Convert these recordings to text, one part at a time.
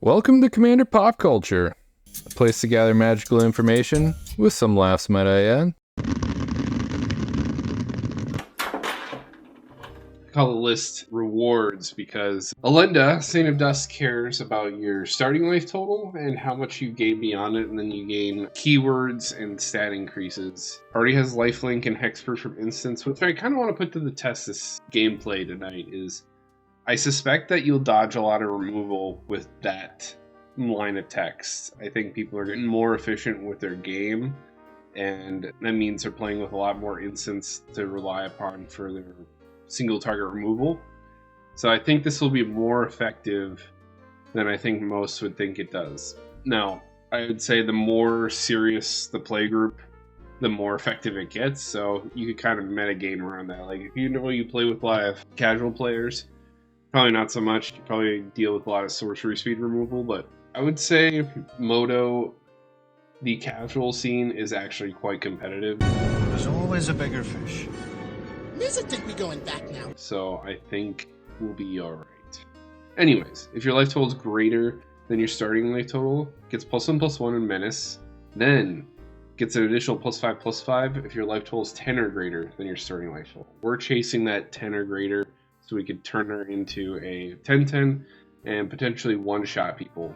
Welcome to Commander Pop Culture, a place to gather magical information with some laughs, might I add. I call the list rewards because Elenda, Saint of Dusk, cares about your starting life total and how much you gain beyond it, and then you gain keywords and stat increases. Already has lifelink and hexproof from instance, which I kind of want to put to the test this gameplay tonight. Is I suspect that you'll dodge a lot of removal with that line of text. I think people are getting more efficient with their game, and that means they're playing with a lot more instants to rely upon for their single target removal. So I think this will be more effective than I think most would think it does. Now, I would say the more serious the play group, the more effective it gets. So you could kind of metagame around that. Like if you know you play with a lot of casual players, probably not so much. You probably deal with a lot of sorcery speed removal, but I would say Moto, the casual scene, is actually quite competitive. There's always a bigger fish. Music think we going back now. So I think we'll be alright. Anyways, if your life total is greater than your starting life total, gets +1/+1 in Menace, then gets an additional +5/+5 if your life total is 10 or greater than your starting life total. We're chasing that 10 or greater so we could turn her into a 10/10 and potentially one-shot people.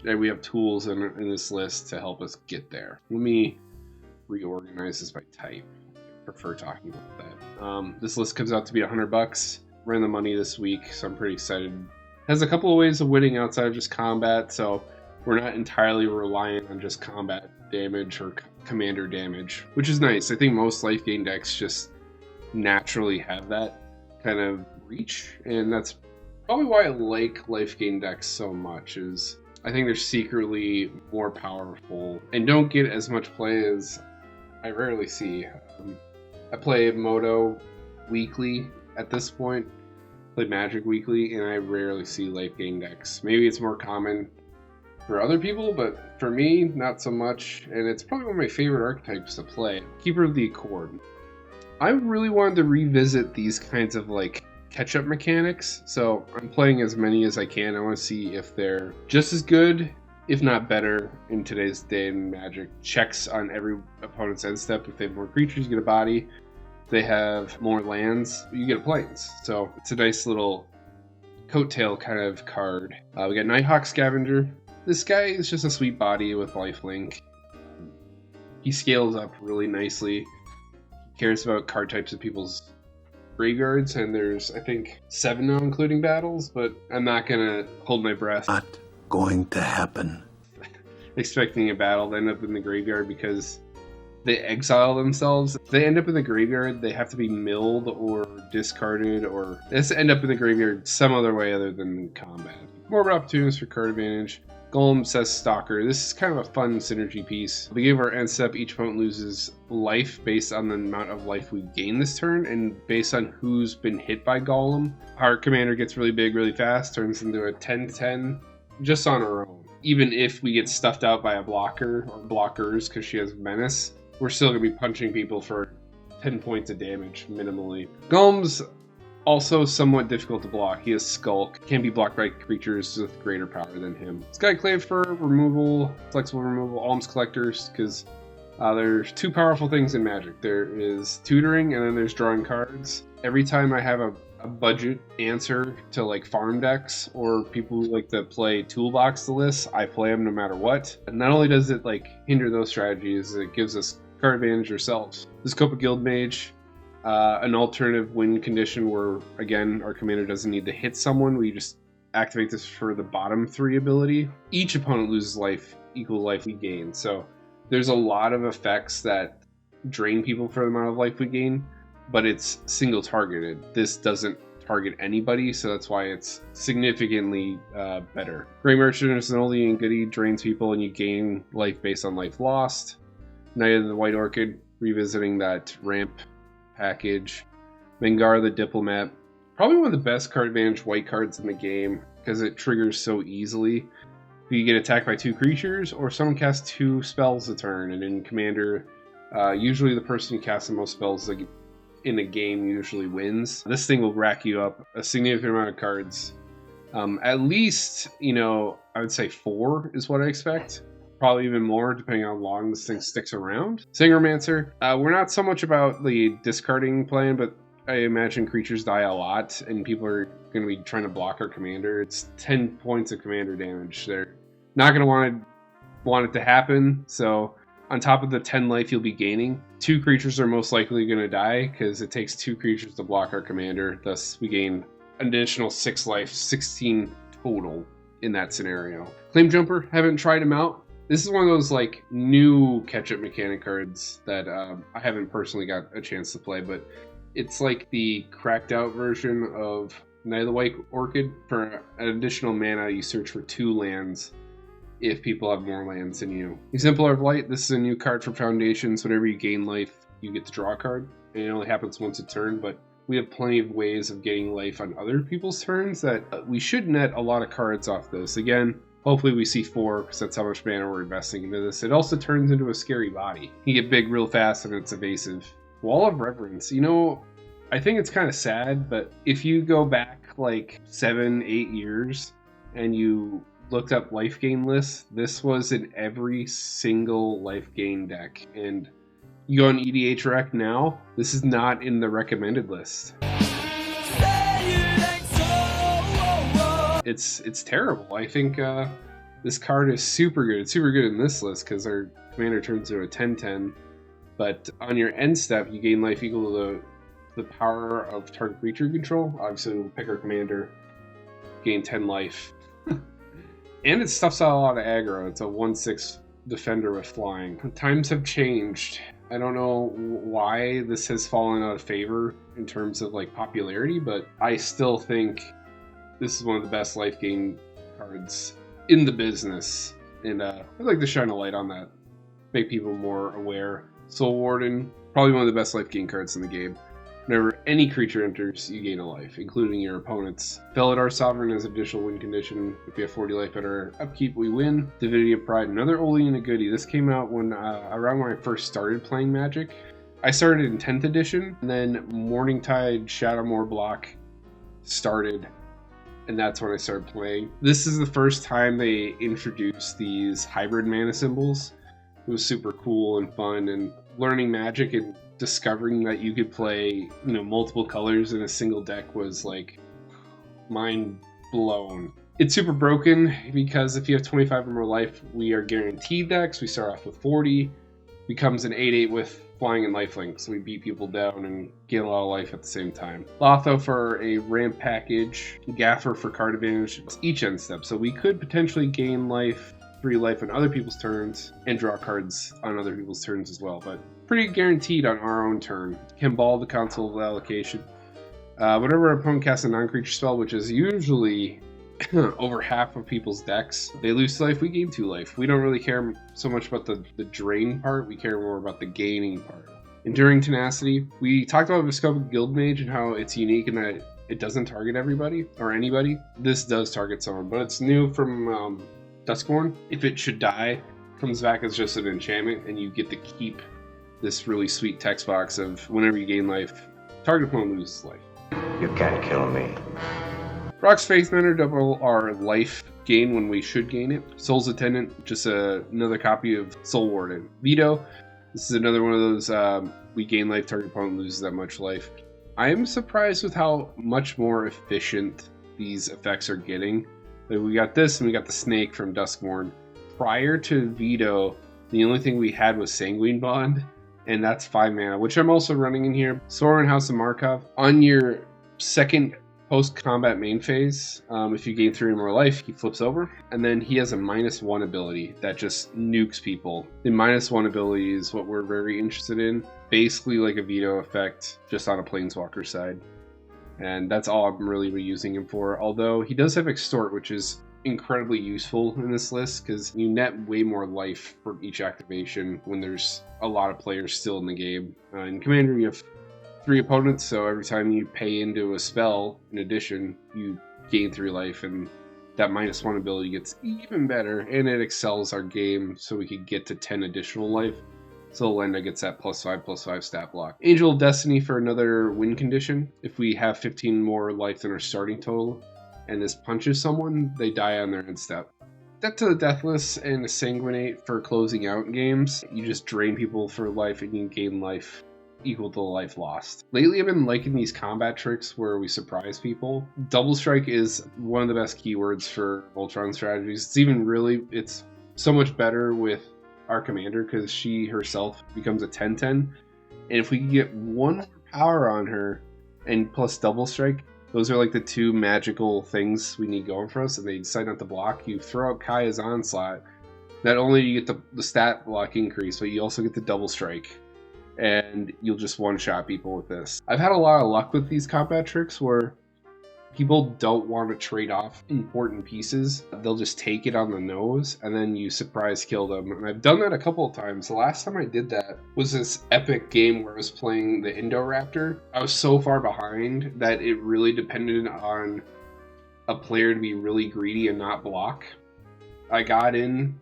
And we have tools in this list to help us get there. Let me reorganize this by type. I prefer talking about that. This list comes out to be $100. Ran the money this week, so I'm pretty excited. Has a couple of ways of winning outside of just combat, so we're not entirely reliant on just combat damage or commander damage, which is nice. I think most life gain decks just naturally have that kind of reach, and that's probably why I like life gain decks so much. Is I think they're secretly more powerful and don't get as much play as I rarely see. I play Moto weekly at this point, play Magic weekly, and I rarely see life gain decks. Maybe it's more common for other people, but for me, not so much, and it's probably one of my favorite archetypes to play. Keeper of the Accord. I really wanted to revisit these kinds of catch-up mechanics, so I'm playing as many as I can. I want to see if they're just as good, if not better, in today's day in Magic. Checks on every opponent's end step. If they have more creatures, you get a body. If they have more lands, you get a plains. So it's a nice little coattail kind of card. We got Nighthawk Scavenger. This guy is just a sweet body with lifelink. He scales up really nicely. He cares about card types of people's graveyards, and there's, I think, 7 now, including battles, but I'm not gonna hold my breath. Not going to happen. Expecting a battle to end up in the graveyard because they exile themselves. If they end up in the graveyard, they have to be milled or discarded, or they have to end up in the graveyard some other way other than combat. More opportunities for card advantage. Golem says Stalker. This is kind of a fun synergy piece. We give our end step, each opponent loses life based on the amount of life we gain this turn, and based on who's been hit by Golem. Our commander gets really big really fast, turns into a 10/10 just on her own. Even if we get stuffed out by a blocker or blockers because she has Menace, we're still going to be punching people for 10 points of damage minimally. Golem's also somewhat difficult to block. He has Skulk, can be blocked by creatures with greater power than him. Skyclave for removal, flexible removal, Alms Collectors, because there's 2 powerful things in Magic. There is tutoring, and then there's drawing cards. Every time I have a budget answer to farm decks or people who like to play toolbox the lists, I play them no matter what. And not only does it hinder those strategies, it gives us card advantage ourselves. The Scope of Guild Mage. An alternative win condition where, again, our commander doesn't need to hit someone. We just activate this for the bottom 3 ability. Each opponent loses life, equal life we gain. So there's a lot of effects that drain people for the amount of life we gain, but it's single targeted. This doesn't target anybody, so that's why it's significantly better. Grey Merchant is an oldie and goodie, drains people, and you gain life based on life lost. Knight of the White Orchid, revisiting that ramp package. Vengar the Diplomat, probably one of the best card advantage white cards in the game because it triggers so easily. You get attacked by 2 creatures, or someone casts 2 spells a turn, and in Commander, usually the person who casts the most spells in a game usually wins. This thing will rack you up a significant amount of cards At least, I would say 4 is what I expect. Probably even more, depending on how long this thing sticks around. Synchromancer, we're not so much about the discarding plan, but I imagine creatures die a lot, and people are going to be trying to block our commander. It's 10 points of commander damage. They're not going to want it to happen, so on top of the 10 life you'll be gaining, 2 creatures are most likely going to die, because it takes 2 creatures to block our commander. Thus, we gain an additional 6 life, 16 total in that scenario. Claim Jumper, haven't tried him out. This is one of those like new catch-up mechanic cards that I haven't personally got a chance to play, but it's like the cracked out version of Night of the White Orchid. For an additional mana, you search for 2 lands if people have more lands than you. Exemplar of Light, this is a new card for Foundations. Whenever you gain life, you get to draw a card. And it only happens once a turn, but we have plenty of ways of getting life on other people's turns that we should net a lot of cards off this. Again, hopefully we see 4, because that's how much mana we're investing into this. It also turns into a scary body. You get big real fast and it's evasive. Wall of Reverence. I think it's kind of sad, but if you go back like 7-8 years and you looked up life gain lists, this was in every single life gain deck. And you go on EDH Rec now, this is not in the recommended list. It's terrible. I think this card is super good. It's super good in this list because our commander turns into a 10/10. But on your end step, you gain life equal to the power of target creature control. Obviously, we'll pick our commander, gain 10 life. And it stuffs out a lot of aggro. It's a 1/6 defender with flying. Times have changed. I don't know why this has fallen out of favor in terms of like popularity, but I still think this is one of the best life gain cards in the business. And I'd like to shine a light on that, make people more aware. Soul Warden, probably one of the best life gain cards in the game. Whenever any creature enters, you gain a life, including your opponents. Felidar Sovereign is an additional win condition. If we have 40 life at our upkeep, we win. Divinity of Pride, another oldie and a goodie. This came out around when I first started playing Magic. I started in 10th edition, and then Morningtide Shadowmoor block started, and that's when I started playing. This is the first time they introduced these hybrid mana symbols. It was super cool and fun, and learning Magic and discovering that you could play, multiple colors in a single deck was like mind blown. It's super broken because if you have 25 or more life, we are guaranteed decks. We start off with 40, becomes an 8/8 with flying and lifelink, so we beat people down and get a lot of life at the same time. Lotho for a ramp package, Gaffer for card advantage each end step, so we could potentially gain life, 3 life on other people's turns, and draw cards on other people's turns as well, but pretty guaranteed on our own turn. Kimball, the console of allocation. Whenever our opponent casts a non-creature spell, which is usually over half of people's decks, they lose life, we gain 2 life. We don't really care so much about the drain part, we care more about the gaining part. Enduring Tenacity. We talked about Viscopic Guildmage and how it's unique in that it doesn't target everybody or anybody. This does target someone, but it's new from Duskborn. If it should die, comes back as just an enchantment, and you get to keep this really sweet text box of whenever you gain life, target opponent loses life. You can't kill me. Rock's Faithmender, double our life gain when we should gain it. Soul's Attendant, just another copy of Soul Warden. Veto, this is another one of those we gain life, target opponent loses that much life. I am surprised with how much more efficient these effects are getting. Like we got this and we got the Snake from Duskborn. Prior to Veto, the only thing we had was Sanguine Bond, and that's 5 mana, which I'm also running in here. Sorin, House of Markov. On your second post-combat main phase, if you gain 3 or more life, he flips over, and then he has a -1 ability that just nukes people. The -1 ability is what we're very interested in. Basically like a Veto effect, just on a Planeswalker side. And that's all I'm really reusing him for, although he does have Extort, which is incredibly useful in this list because you net way more life for each activation when there's a lot of players still in the game. In Commander, you have 3 opponents, so every time you pay into a spell, in addition, you gain 3 life, and that -1 ability gets even better, and it excels our game so we could get to 10 additional life. So Elenda gets that +5/+5 stat block. Angel of Destiny for another win condition. If we have 15 more life than our starting total, and this punches someone, they die on their end step. Step to the Deathless and a Sanguinate for closing out games. You just drain people for life and you gain life equal to the life lost. Lately I've been liking these combat tricks where we surprise people. Double Strike is one of the best keywords for Voltron strategies. It's so much better with our commander because she herself becomes a 10-10. And if we can get one more power on her and plus Double Strike, those are like the two magical things we need going for us, and they decide not to block. You throw out Kaya's Onslaught. Not only do you get the stat block increase, but you also get the Double Strike. And you'll just one-shot people with this. I've had a lot of luck with these combat tricks where people don't want to trade off important pieces. They'll just take it on the nose, and then you surprise kill them. And I've done that a couple of times. The last time I did that was this epic game where I was playing the Indoraptor. I was so far behind that it really depended on a player to be really greedy and not block. I got in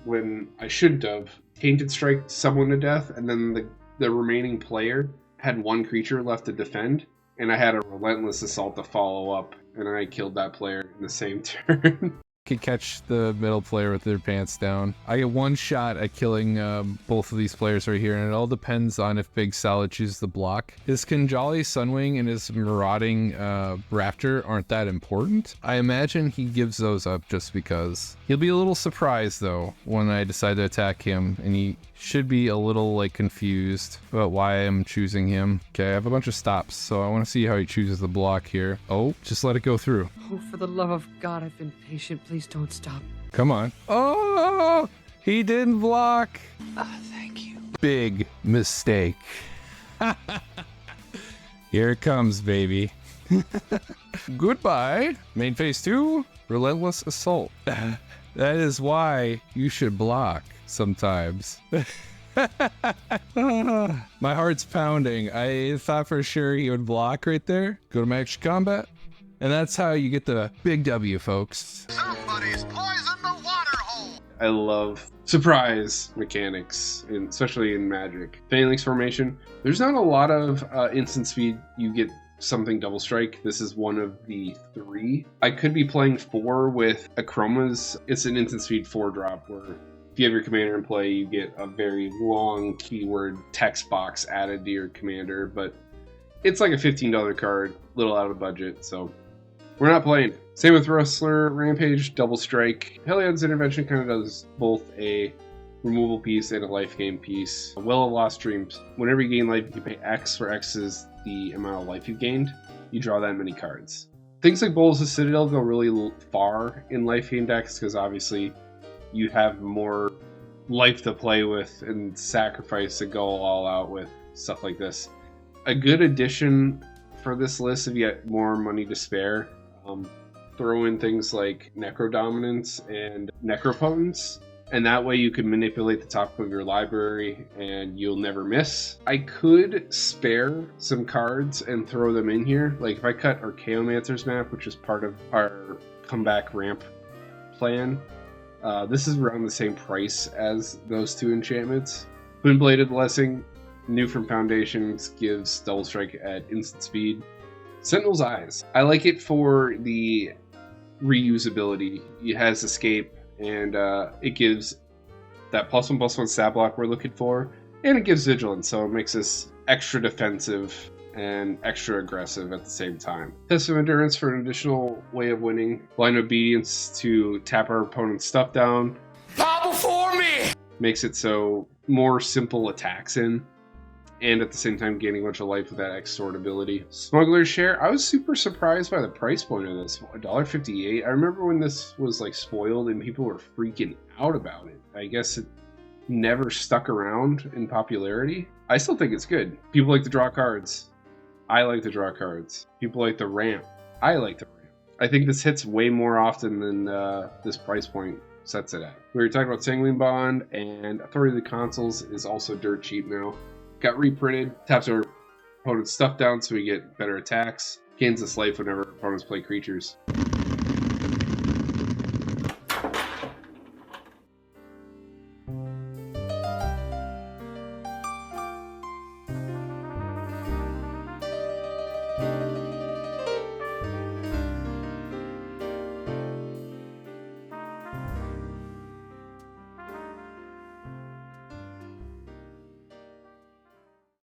when I shouldn't have. Tainted Strike someone to death, and then the remaining player had one creature left to defend, and I had a Relentless Assault to follow up, and I killed that player in the same turn. Could catch the middle player with their pants down. I get one shot at killing both of these players right here, and it all depends on if Big Salad chooses the block. His Kinjali Sunwing and his Marauding Raptor aren't that important. I imagine he gives those up just because. He'll be a little surprised though when I decide to attack him, and he should be a little like confused about why I'm choosing him. Okay, I have a bunch of stops, so I want to see how he chooses the block here. Oh, just let it go through. Oh, for the love of God, I've been patient. Please don't stop. Come on. Oh, he didn't block. Thank you. Big mistake. Here it comes, baby. Goodbye. Main phase 2, Relentless Assault. That is why you should block sometimes. My heart's pounding. I thought for sure he would block right there. Go to Magic Combat. And that's how you get the big W, folks. Somebody's poisoned the water hole. I love surprise mechanics, especially in Magic. Phalanx Formation. There's not a lot of instant speed you get something Double Strike. This is one of the 3. I could be playing 4 with Achroma's. It's an instant speed 4-drop where if you have your commander in play, you get a very long keyword text box added to your commander, but it's like a $15 card, little out of budget, so we're not playing it. Same with Rustler, Rampage, Double Strike. Helion's Intervention kind of does both a removal piece and a life gain piece. Well of Lost Dreams. Whenever you gain life, you pay X, where X is the amount of life you gained. You draw that many cards. Things like Bowls of Citadel go really far in life gain decks because obviously you have more life to play with and sacrifice to go all out with stuff like this. A good addition for this list, if you get more money to spare, throw in things like Necro Dominance and Necropotence, and that way you can manipulate the top of your library and you'll never miss. I could spare some cards and throw them in here. Like if I cut Archaeomancer's Map, which is part of our comeback ramp plan, this is around the same price as those 2 enchantments. Twin-Bladed Blessing, new from Foundations, gives Double Strike at instant speed. Sentinel's Eyes. I like it for the reusability. It has Escape, and it gives that +1/+1 stat block we're looking for, and it gives Vigilance, so it makes us extra defensive and extra aggressive at the same time. Test of Endurance for an additional way of winning. Blind Obedience to tap our opponent's stuff down. Bow before me! Makes it so more simple attacks in, and at the same time gaining a bunch of life with that X-Sword ability. Smuggler's Share. I was super surprised by the price point of this. $1.58. I remember when this was like spoiled and people were freaking out about it. I guess it never stuck around in popularity. I still think it's good. People like to draw cards. I like to draw cards. People like the ramp. I like the ramp. I think this hits way more often than this price point sets it at. We were talking about Sanguine Bond, and Authority of the Consuls is also dirt cheap now. Got reprinted, taps our opponent's stuff down so we get better attacks. Gains us life whenever opponents play creatures.